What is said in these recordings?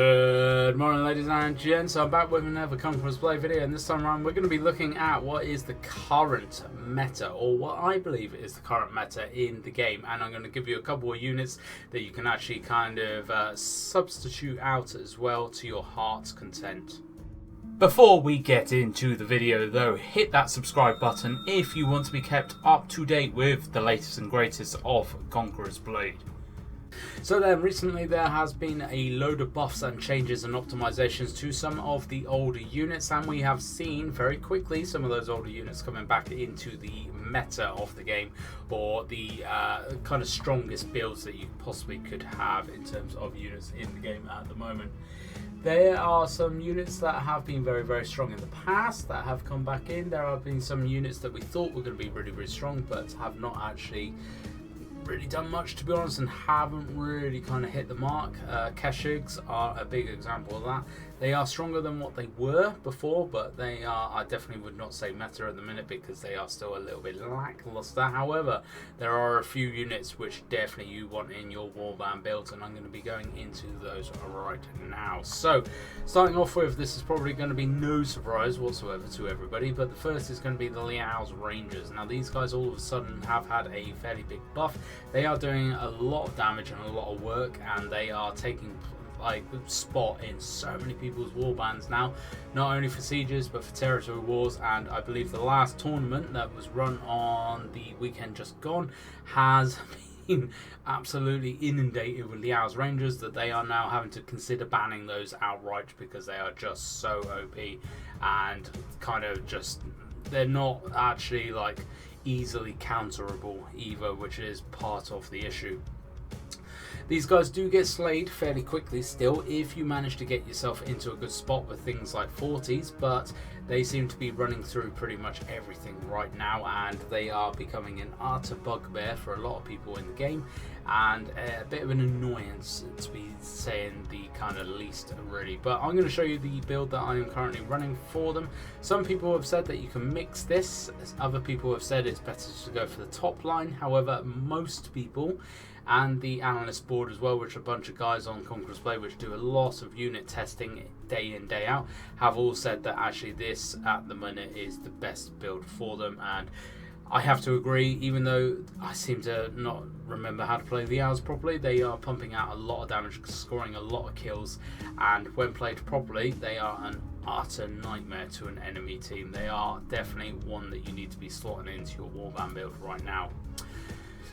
Good morning, ladies and gents. I'm back with another Conquerors Blade video, and this time around we're going to be looking at what is the current meta, or what I believe is the current meta in the game, and I'm going to give you a couple of units that you can actually kind of substitute out as well to your heart's content. Before we get into the video though, hit that subscribe button if you want to be kept up to date with the latest and greatest of Conquerors Blade. So then, recently there has been a load of buffs and changes and optimizations to some of the older units, and we have seen very quickly some of those older units coming back into the meta of the game, or the kind of strongest builds that you possibly could have in terms of units in the game at the moment. There are some units that have been very, very strong in the past that have come back in. There have been some units that we thought were going to be really, really strong but have not actually really done much, to be honest, and haven't really kind of hit the mark. Keshigs are a big example of that. They are stronger than what they were before, but they are, I definitely would not say meta at the minute because they are still a little bit lackluster. However, there are a few units which definitely you want in your warband builds, and I'm going to be going into those right now. So, starting off with, this is probably going to be no surprise whatsoever to everybody, but the first is going to be the Lilias Rangers. Now, these guys all of a sudden have had a fairly big buff. They are doing a lot of damage and a lot of work, and they are taking like spot in so many people's warbands now, not only for sieges but for territory wars. And I believe the last tournament that was run on the weekend just gone has been absolutely inundated with Lilias Rangers, that they are now having to consider banning those outright because they are just so OP and kind of just, they're not actually like easily counterable either, which is part of the issue. These guys do get slayed fairly quickly still if you manage to get yourself into a good spot with things like 40s, but they seem to be running through pretty much everything right now, and they are becoming an utter bugbear for a lot of people in the game, and a bit of an annoyance, to be saying the kind of least really. But I'm going to show you the build that I am currently running for them. Some people have said that you can mix this, other people have said it's better to go for the top line. However, most people, and the analyst board as well, which are a bunch of guys on Conquerors Blade which do a lot of unit testing day in day out, have all said that actually this at the minute is the best build for them. And I have to agree, even though I seem to not remember how to play the hours properly. They are pumping out a lot of damage, scoring a lot of kills, and when played properly they are an utter nightmare to an enemy team. They are definitely one that you need to be slotting into your warband build right now.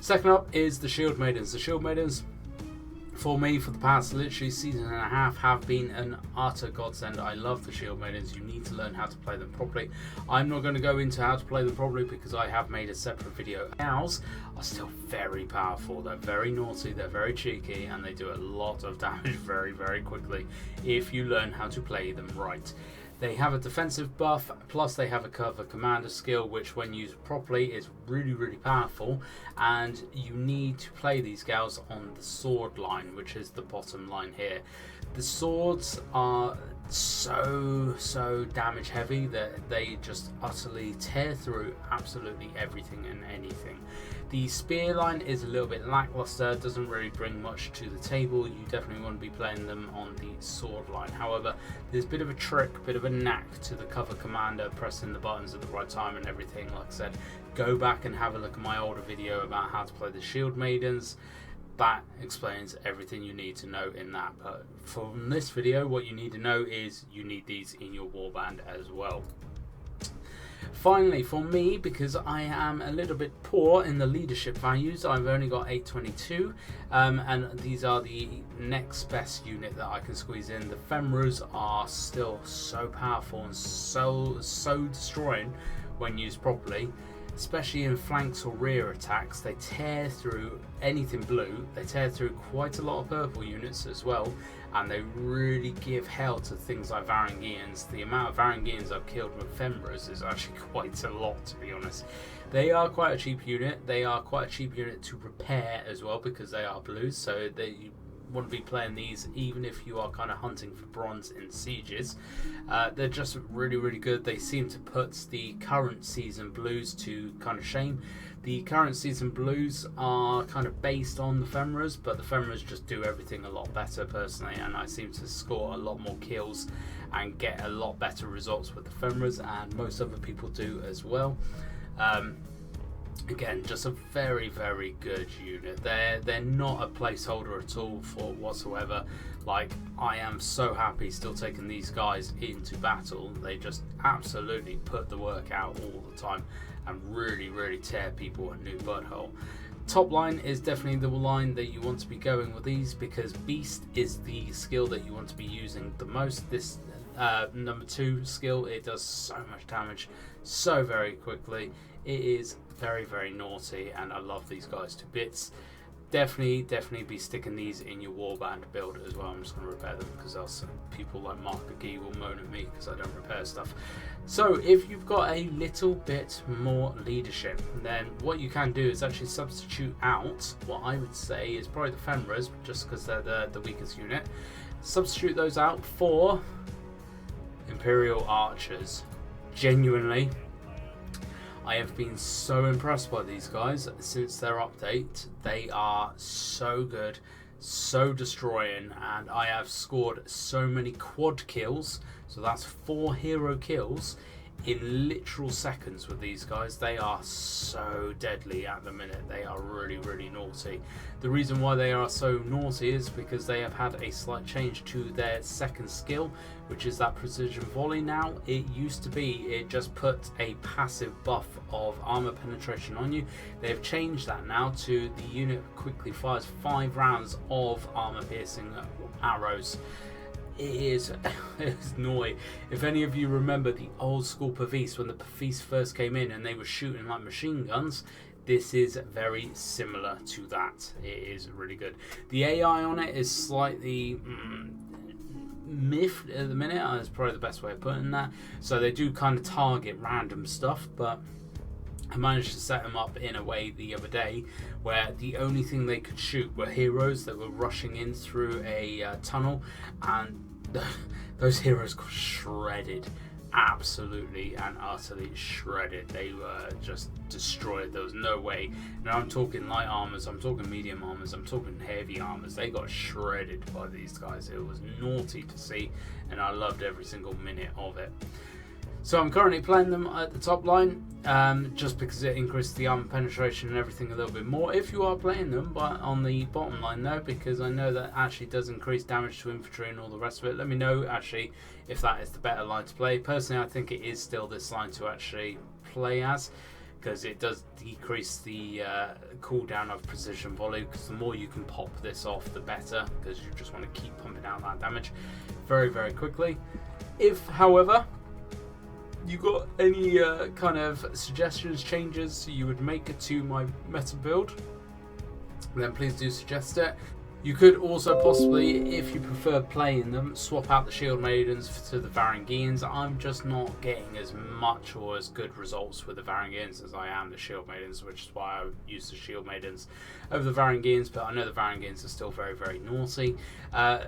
Second up is the Shield Maidens. The Shield Maidens, for me, for the past literally season and a half, have been an utter godsend. I love the Shield Maidens. You need to learn how to play them properly. I'm not going to go into how to play them properly because I have made a separate video. Owls are still very powerful. They're very naughty, they're very cheeky, and they do a lot of damage very, very quickly if you learn how to play them right. They have a defensive buff, plus they have a cover commander skill, which when used properly is really, really powerful. And you need to play these gals on the sword line, which is the bottom line here. The swords are so damage heavy that they just utterly tear through absolutely everything and anything. The spear line is a little bit lackluster, doesn't really bring much to the table. You definitely want to be playing them on the sword line. However, there's a bit of a trick, bit of a knack to the cover commander, pressing the buttons at the right time and everything. Like I said, go back and have a look at my older video about how to play the Shield Maidens. That explains everything you need to know in that. But from this video, what you need to know is you need these in your warband as well. Finally, for me, because I am a little bit poor in the leadership values, I've only got 822, and these are the next best unit that I can squeeze in. The Femurs are still so powerful and so destroying when used properly, especially in flanks or rear attacks. They tear through anything blue, they tear through quite a lot of purple units as well, and they really give hell to things like Varangians. The amount of Varangians I've killed with Femurs is actually quite a lot, to be honest. They are quite a cheap unit. They are quite a cheap unit to repair as well because they are blues, so they want to be playing these, even if you are kind of hunting for bronze in sieges. They're just really, really good. They seem to put the current season blues to kind of shame. The current season blues are kind of based on the Femurs, but the Femurs just do everything a lot better personally, and I seem to score a lot more kills and get a lot better results with the Femurs, and most other people do as well. Again, just a very, very good unit. They're not a placeholder at all for whatsoever. Like, I am so happy still taking these guys into battle. They just absolutely put the work out all the time and really, really tear people a new butthole. Top line is definitely the line that you want to be going with these, because Beast is the skill that you want to be using the most. This number 2 skill, it does so much damage so very quickly. It is very, very naughty, and I love these guys to bits. Definitely be sticking these in your warband build as well. I'm just going to repair them because else people like Mark McGee will moan at me because I don't repair stuff. So if you've got a little bit more leadership, then what you can do is actually substitute out what I would say is probably the Femurs, just because they're the weakest unit. Substitute those out for Imperial Archers. Genuinely, I have been so impressed by these guys since their update. They are so good, so destroying, and I have scored so many quad kills, so that's 4 hero kills in literal seconds with these guys. They are so deadly at the minute. They are really, really naughty. The reason why they are so naughty is because they have had a slight change to their second skill, which is that precision volley. Now, it used to be it just put a passive buff of armor penetration on you. They have changed that now to the unit quickly fires 5 rounds of armor piercing arrows. It's annoying. If any of you remember the old school Pavis, when the Pavis first came in and they were shooting like machine guns, this is very similar to that. It is really good. The AI on it is slightly miffed at the minute. That's probably the best way of putting that. So they do kind of target random stuff, but I managed to set them up in a way the other day where the only thing they could shoot were heroes that were rushing in through a tunnel, and those heroes got shredded, absolutely and utterly shredded. They were just destroyed. There was no way. Now I'm talking light armors, I'm talking medium armors, I'm talking heavy armors. They got shredded by these guys. It was naughty to see, and I loved every single minute of it. So I'm currently playing them at the top line, just because it increases the armor penetration and everything a little bit more. If you are playing them, but on the bottom line though, because I know that actually does increase damage to infantry and all the rest of it. Let me know actually if that is the better line to play. Personally, I think it is still this line to actually play as, because it does decrease the cooldown of precision volley, because the more you can pop this off the better, because you just want to keep pumping out that damage very, very quickly. If, however, you got any kind of suggestions, changes you would make to my meta build, then please do suggest it. You could also possibly, if you prefer playing them, swap out the Shield Maidens to the Varangians. I'm just not getting as much or as good results with the Varangians as I am the Shield Maidens, which is why I use the Shield Maidens over the Varangians, but I know the Varangians are still very, very naughty.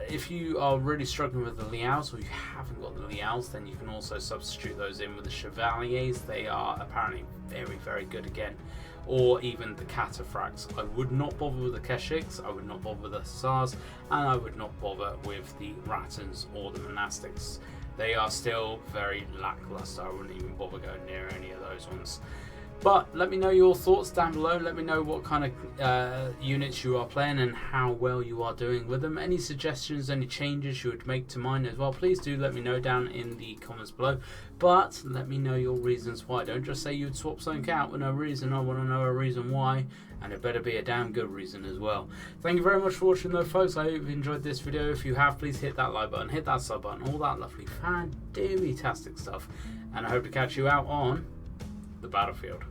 If you are really struggling with the Liaos, or you haven't got the Liaos, then you can also substitute those in with the Chevaliers. They are apparently very, very good again. Or even the Cataphracts. I would not bother with the Keshiks, I would not bother with the Hussars, and I would not bother with the Rattans or the Monastics. They are still very lackluster. I wouldn't even bother going near any of those ones. But let me know your thoughts down below. Let me know what kind of units you are playing and how well you are doing with them. Any suggestions, any changes you would make to mine as well, please do let me know down in the comments below. But let me know your reasons why. Don't just say you'd swap something out with no reason. I want to know a reason why, and it better be a damn good reason as well. Thank you very much for watching though, folks. I hope you enjoyed this video. If you have, please hit that like button, hit that sub button, all that lovely fantastic stuff. And I hope to catch you out on the battlefield.